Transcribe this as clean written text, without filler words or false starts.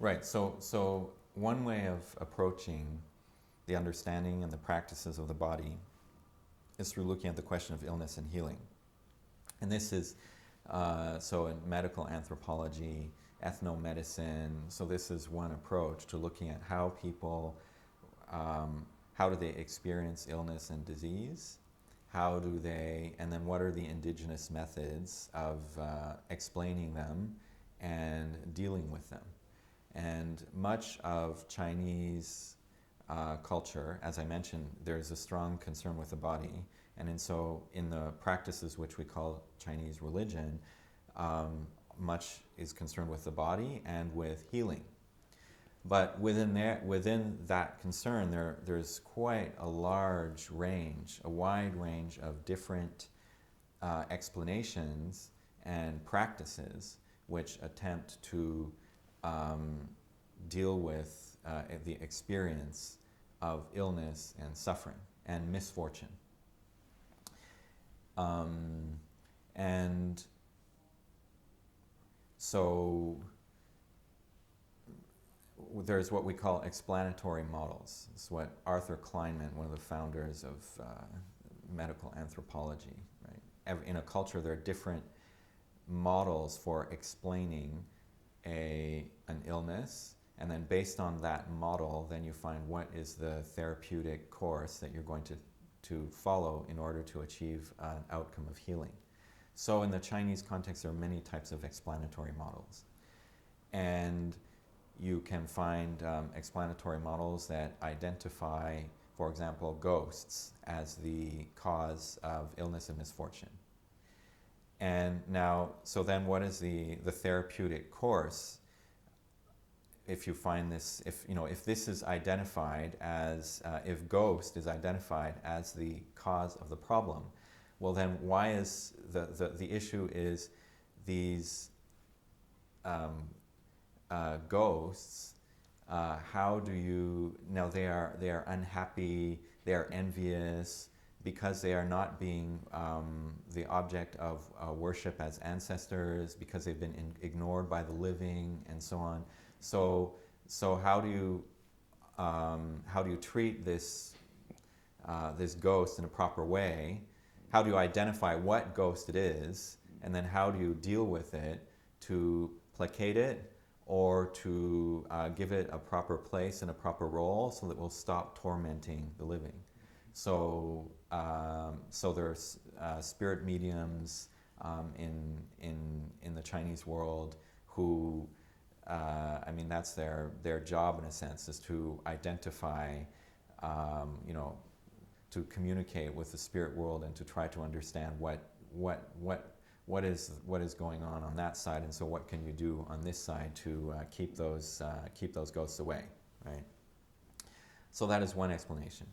Right. So one way of approaching the understanding and the practices of the body is through looking at the question of illness and healing. And this is, so in medical anthropology, ethnomedicine, so this is one approach to looking at how people, how do they experience illness and disease, how do they, and then what are the indigenous methods of explaining them and dealing with them. And much of Chinese culture, as I mentioned, there's a strong concern with the body. And so in the practices which we call Chinese religion, much is concerned with the body and with healing. But within that concern, there's quite a large range, a wide range of different explanations and practices which attempt to deal with the experience of illness and suffering and misfortune. And so there's what we call explanatory models. It's what Arthur Kleinman, one of the founders of medical anthropology, right? In a culture, there are different models for explaining an illness, and then based on that model, then you find what is the therapeutic course that you're going to follow in order to achieve an outcome of healing. So in the Chinese context, there are many types of explanatory models. And you can find explanatory models that identify, for example, ghosts as the cause of illness and misfortune. And now, so then what is the therapeutic course? If you find this, if this is identified as, if ghost is identified as the cause of the problem, well then why is the issue is these ghosts, how do you, now they are unhappy, they are envious, because they are not being the object of worship as ancestors, because they've been ignored by the living, and so on. So how do you treat this ghost in a proper way? How do you identify what ghost it is, and then how do you deal with it to placate it, or to give it a proper place and a proper role so that it will stop tormenting the living? So there's spirit mediums in the Chinese world who, that's their job in a sense, is to identify, to communicate with the spirit world and to try to understand what is going on that side, and so what can you do on this side to keep those ghosts away, right? So that is one explanation.